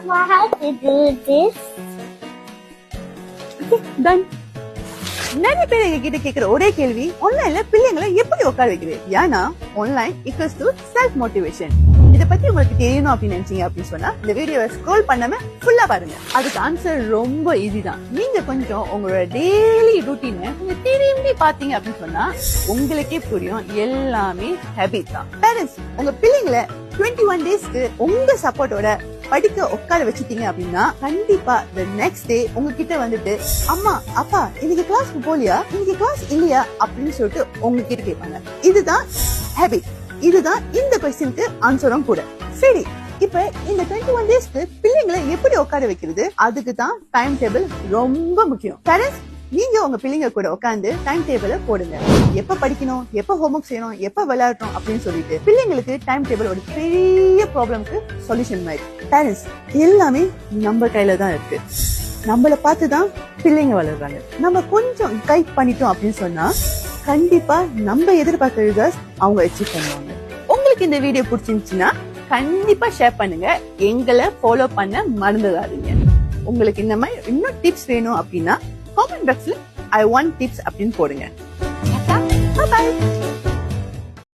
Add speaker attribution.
Speaker 1: how to do this.
Speaker 2: Okay, done. நிறைய பேர் எங்க கிட்ட கேக்குற ஒரே கேள்வி, ஆன்லைன்ல பிள்ளைங்களை எப்படி உட்கார வைக்கிறது? ஏன்னா online equals to self motivation. இத பத்தி உங்களுக்கு தெரியணும் அப்படின்னு நினைச்சீங்க அப்படின்னு சொன்னா இந்த வீடியோவை ஸ்க்ரோல் பண்ணாம ஃபுல்லா பாருங்க. அதுக்கு ஆன்சர் ரொம்ப ஈஸி தான். நீங்க கொஞ்சம் உங்களோட டெய்லி ரூட்டீனை கொஞ்சம் திரும்பி பாத்தீங்க அப்படின்னு சொன்னா உங்களுக்கே புரியும், எல்லாமே ஹேபிட் தான். பேரண்ட்ஸ், உங்க பிள்ளைங்களை 21 டேஸ்க்கு உங்க சப்போர்ட்டோட படிக்க உட்கார வச்சுட்டீங்க அப்படின்னா கண்டிப்பா the next day உங்ககிட்ட வந்துட்டு அம்மா அப்பா இன்னைக்கு கிளாஸ்க்கு போலியா, இன்னைக்கு கிளாஸ் இல்லையா அப்படின்னு சொல்லிட்டு உங்ககிட்ட கேட்பாங்க. இதுதான் ஹேபிட். இதுதான் இந்த கொஸ்டினுக்கு ஆன்சரும் கூட. சரி, இப்ப இந்த 21 டேஸ்க்கு பிள்ளைங்களை எப்படி உட்கார வைக்கிறது? அதுக்கு தான் டைம் டேபிள் ரொம்ப முக்கியம். பேரண்ட்ஸ், நீங்க உங்க பிள்ளைங்க கூட உட்காந்து டைம் டேபிள போடுங்க. எப்ப படிக்கணும், எப்ப ஹோம்ஒர்க் செய்யணும், எப்ப விளையாடணும் அப்படின்னு சொல்லிட்டு பிள்ளைங்களுக்கு டைம் டேபிள் ஒரு பெரிய ப்ராப்ளம்க்கு சொல்யூஷன் மாதிரி. பேரண்ட்ஸ், எல்லாமே நம்ம கையில தான் இருக்கு. நம்மள பார்த்துதான் பிள்ளைங்க வளர்றாங்க. நம்ம கொஞ்சம் கைட் பண்ணிட்டோம் அப்படின்னு சொன்னா கண்டிப்பா நம்ம எதிர்பார்க்கிற ரிசல்ட்ஸ் அவங்க அச்சீவ் பண்ணுவாங்க. உங்களுக்கு இந்த வீடியோ பிடிச்சிருந்துச்சுன்னா கண்டிப்பா ஷேர் பண்ணுங்க. எங்களை ஃபாலோ பண்ண மறந்துடாதீங்க. உங்களுக்கு இந்த மாதிரி இன்னும் டிப்ஸ் வேணும் அப்படின்னா காமெண்ட் பாக்ஸ்ல I want tips அப்படின்னு போடுங்க. Bye bye.